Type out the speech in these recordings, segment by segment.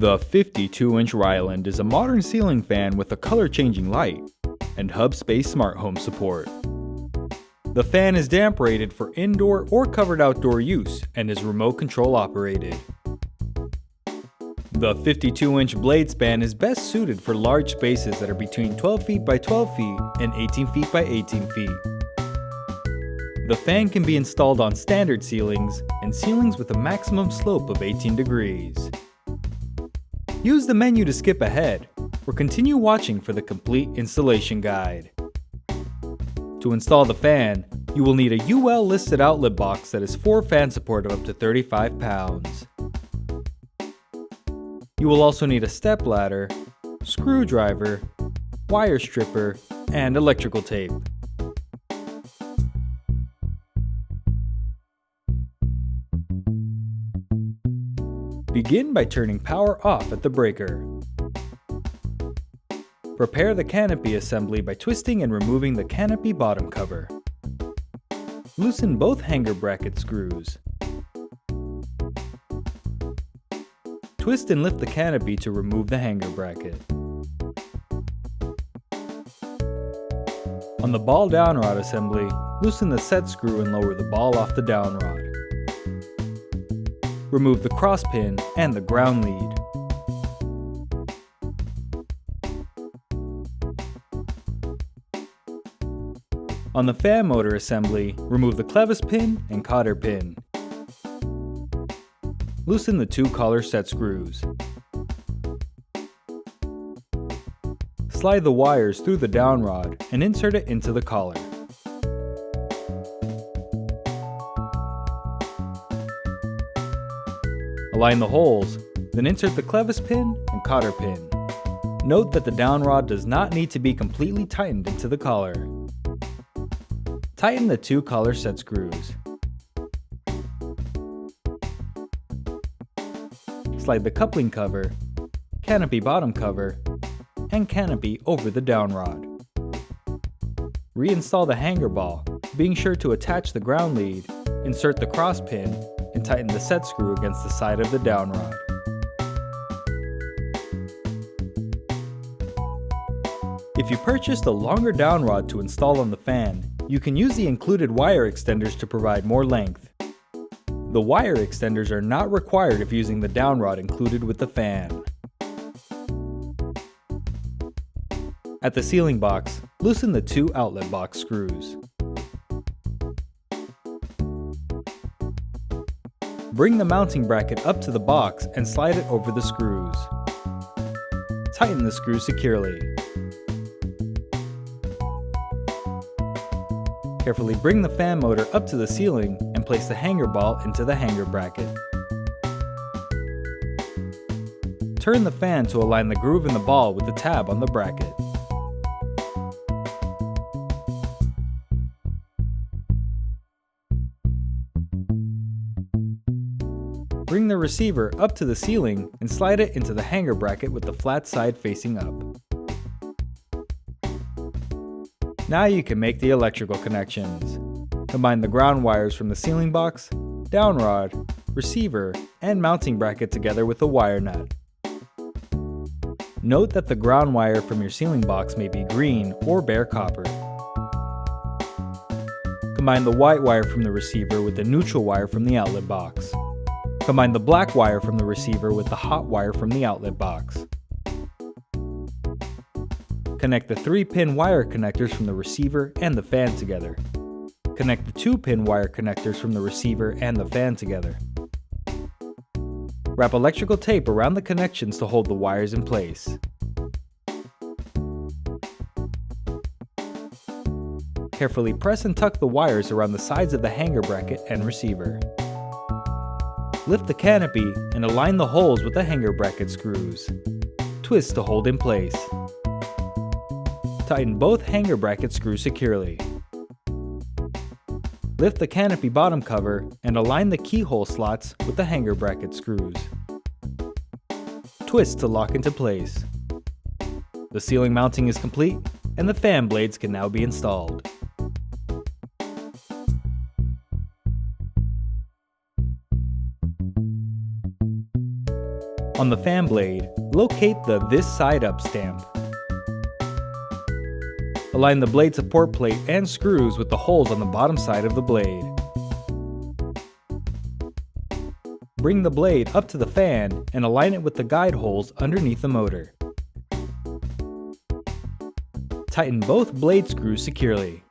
The 52-inch Ryland is a modern ceiling fan with a color-changing light and Hubspace Smart Home Support. The fan is damp rated for indoor or covered outdoor use and is remote control operated. The 52-inch blade span is best suited for large spaces that are between 12 feet by 12 feet and 18 feet by 18 feet. The fan can be installed on standard ceilings and ceilings with a maximum slope of 18 degrees. Use the menu to skip ahead, or continue watching for the complete installation guide. To install the fan, you will need a UL listed outlet box that is 4 fan support of up to 35 pounds. You will also need a step ladder, screwdriver, wire stripper, and electrical tape. Begin by turning power off at the breaker. Prepare the canopy assembly by twisting and removing the canopy bottom cover. Loosen both hanger bracket screws. Twist and lift the canopy to remove the hanger bracket. On the ball down rod assembly, loosen the set screw and lower the ball off the down rod. Remove the cross pin and the ground lead. On the fan motor assembly, remove the clevis pin and cotter pin. Loosen the 2 collar set screws. Slide the wires through the down rod and insert it into the collar. Align the holes, then insert the clevis pin and cotter pin. Note that the down rod does not need to be completely tightened into the collar. Tighten the 2 collar set screws. Slide the coupling cover, canopy bottom cover, and canopy over the down rod. Reinstall the hanger ball, being sure to attach the ground lead, insert the cross pin, and tighten the set screw against the side of the down rod. If you purchased a longer down rod to install on the fan, you can use the included wire extenders to provide more length. The wire extenders are not required if using the down rod included with the fan. At the ceiling box, loosen the 2 outlet box screws. Bring the mounting bracket up to the box and slide it over the screws. Tighten the screws securely. Carefully bring the fan motor up to the ceiling and place the hanger ball into the hanger bracket. Turn the fan to align the groove in the ball with the tab on the bracket. Bring the receiver up to the ceiling and slide it into the hanger bracket with the flat side facing up. Now you can make the electrical connections. Combine the ground wires from the ceiling box, down rod, receiver, and mounting bracket together with a wire nut. Note that the ground wire from your ceiling box may be green or bare copper. Combine the white wire from the receiver with the neutral wire from the outlet box. Combine the black wire from the receiver with the hot wire from the outlet box. Connect the 3-pin wire connectors from the receiver and the fan together. Connect the 2-pin wire connectors from the receiver and the fan together. Wrap electrical tape around the connections to hold the wires in place. Carefully press and tuck the wires around the sides of the hanger bracket and receiver. Lift the canopy and align the holes with the hanger bracket screws. Twist to hold in place. Tighten both hanger bracket screws securely. Lift the canopy bottom cover and align the keyhole slots with the hanger bracket screws. Twist to lock into place. The ceiling mounting is complete and the fan blades can now be installed. On the fan blade, locate the "This Side Up" stamp. Align the blade support plate and screws with the holes on the bottom side of the blade. Bring the blade up to the fan and align it with the guide holes underneath the motor. Tighten both blade screws securely.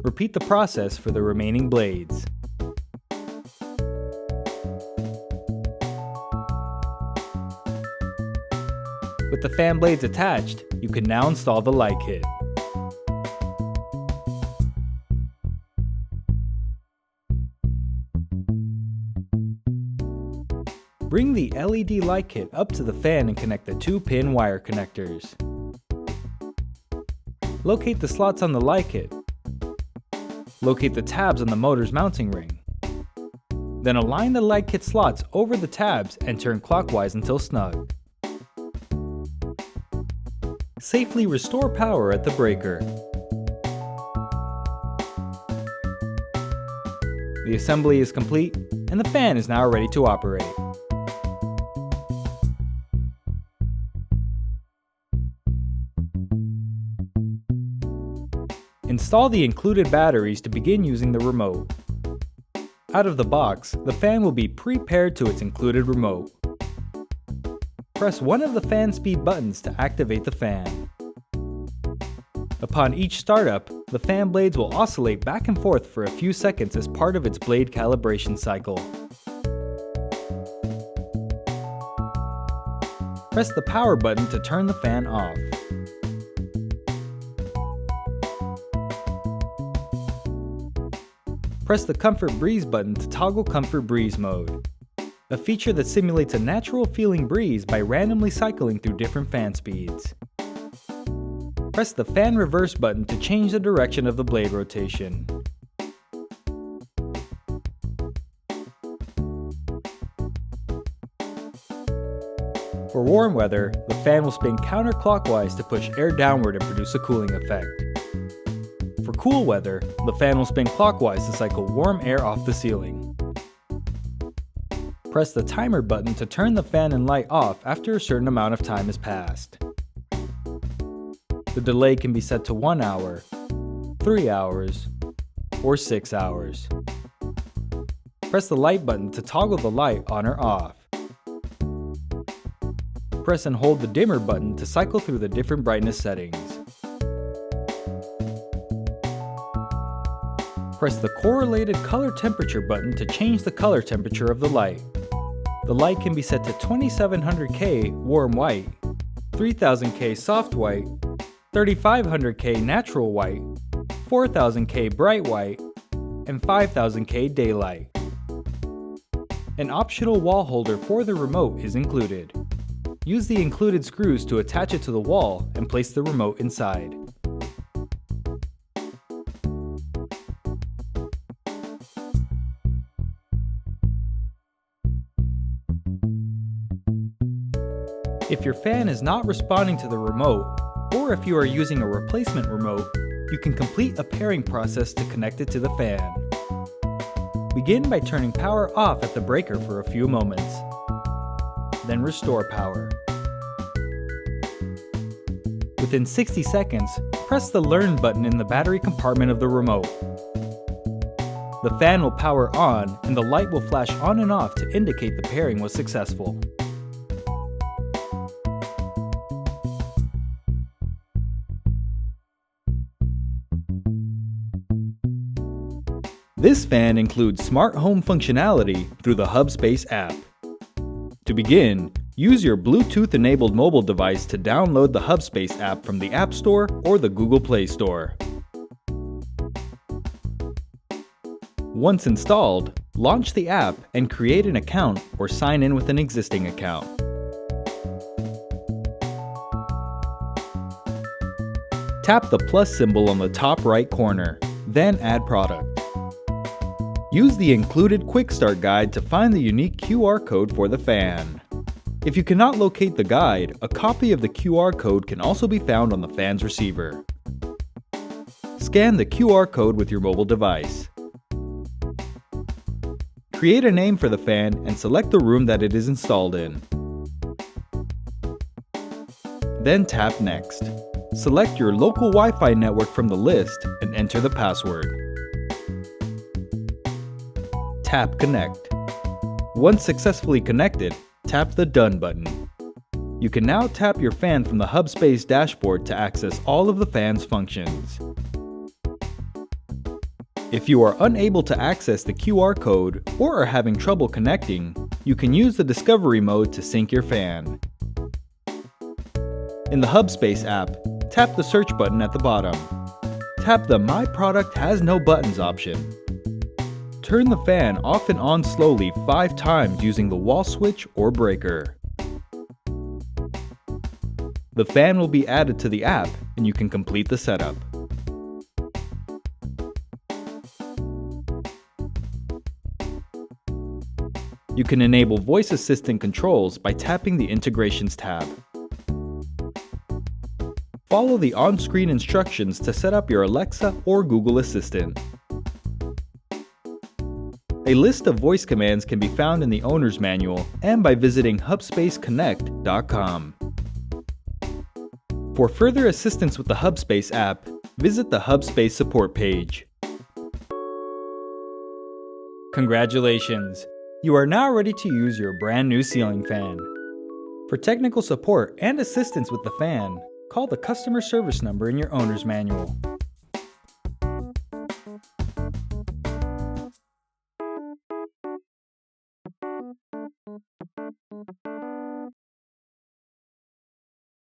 Repeat the process for the remaining blades. With the fan blades attached, you can now install the light kit. Bring the LED light kit up to the fan and connect the 2-pin wire connectors. Locate the slots on the light kit. Locate the tabs on the motor's mounting ring. Then align the light kit slots over the tabs and turn clockwise until snug. Safely restore power at the breaker. The assembly is complete and the fan is now ready to operate. Install the included batteries to begin using the remote. Out of the box, the fan will be pre-paired to its included remote. Press one of the fan speed buttons to activate the fan. Upon each startup, the fan blades will oscillate back and forth for a few seconds as part of its blade calibration cycle. Press the power button to turn the fan off. Press the Comfort Breeze button to toggle Comfort Breeze mode, a feature that simulates a natural feeling breeze by randomly cycling through different fan speeds. Press the Fan Reverse button to change the direction of the blade rotation. For warm weather, the fan will spin counterclockwise to push air downward and produce a cooling effect. For cool weather, the fan will spin clockwise to cycle warm air off the ceiling. Press the timer button to turn the fan and light off after a certain amount of time has passed. The delay can be set to 1 hour, 3 hours, or 6 hours. Press the light button to toggle the light on or off. Press and hold the dimmer button to cycle through the different brightness settings. Press the correlated color temperature button to change the color temperature of the light. The light can be set to 2700K warm white, 3000K soft white, 3500K natural white, 4000K bright white, and 5000K daylight. An optional wall holder for the remote is included. Use the included screws to attach it to the wall and place the remote inside. If your fan is not responding to the remote, or if you are using a replacement remote, you can complete a pairing process to connect it to the fan. Begin by turning power off at the breaker for a few moments. Then restore power. Within 60 seconds, press the Learn button in the battery compartment of the remote. The fan will power on and the light will flash on and off to indicate the pairing was successful. This fan includes smart home functionality through the Hubspace app. To begin, use your Bluetooth-enabled mobile device to download the Hubspace app from the App Store or the Google Play Store. Once installed, launch the app and create an account or sign in with an existing account. Tap the plus symbol on the top right corner, then add product. Use the included Quick Start guide to find the unique QR code for the fan. If you cannot locate the guide, a copy of the QR code can also be found on the fan's receiver. Scan the QR code with your mobile device. Create a name for the fan and select the room that it is installed in. Then tap Next. Select your local Wi-Fi network from the list and enter the password. Tap Connect. Once successfully connected, tap the Done button. You can now tap your fan from the Hubspace dashboard to access all of the fan's functions. If you are unable to access the QR code or are having trouble connecting, you can use the Discovery mode to sync your fan. In the Hubspace app, tap the search button at the bottom. Tap the My Product Has No Buttons option. Turn the fan off and on slowly 5 times using the wall switch or breaker. The fan will be added to the app and you can complete the setup. You can enable voice assistant controls by tapping the Integrations tab. Follow the on-screen instructions to set up your Alexa or Google Assistant. A list of voice commands can be found in the owner's manual and by visiting hubspaceconnect.com. For further assistance with the Hubspace app, visit the Hubspace support page. Congratulations! You are now ready to use your brand new ceiling fan. For technical support and assistance with the fan, call the customer service number in your owner's manual.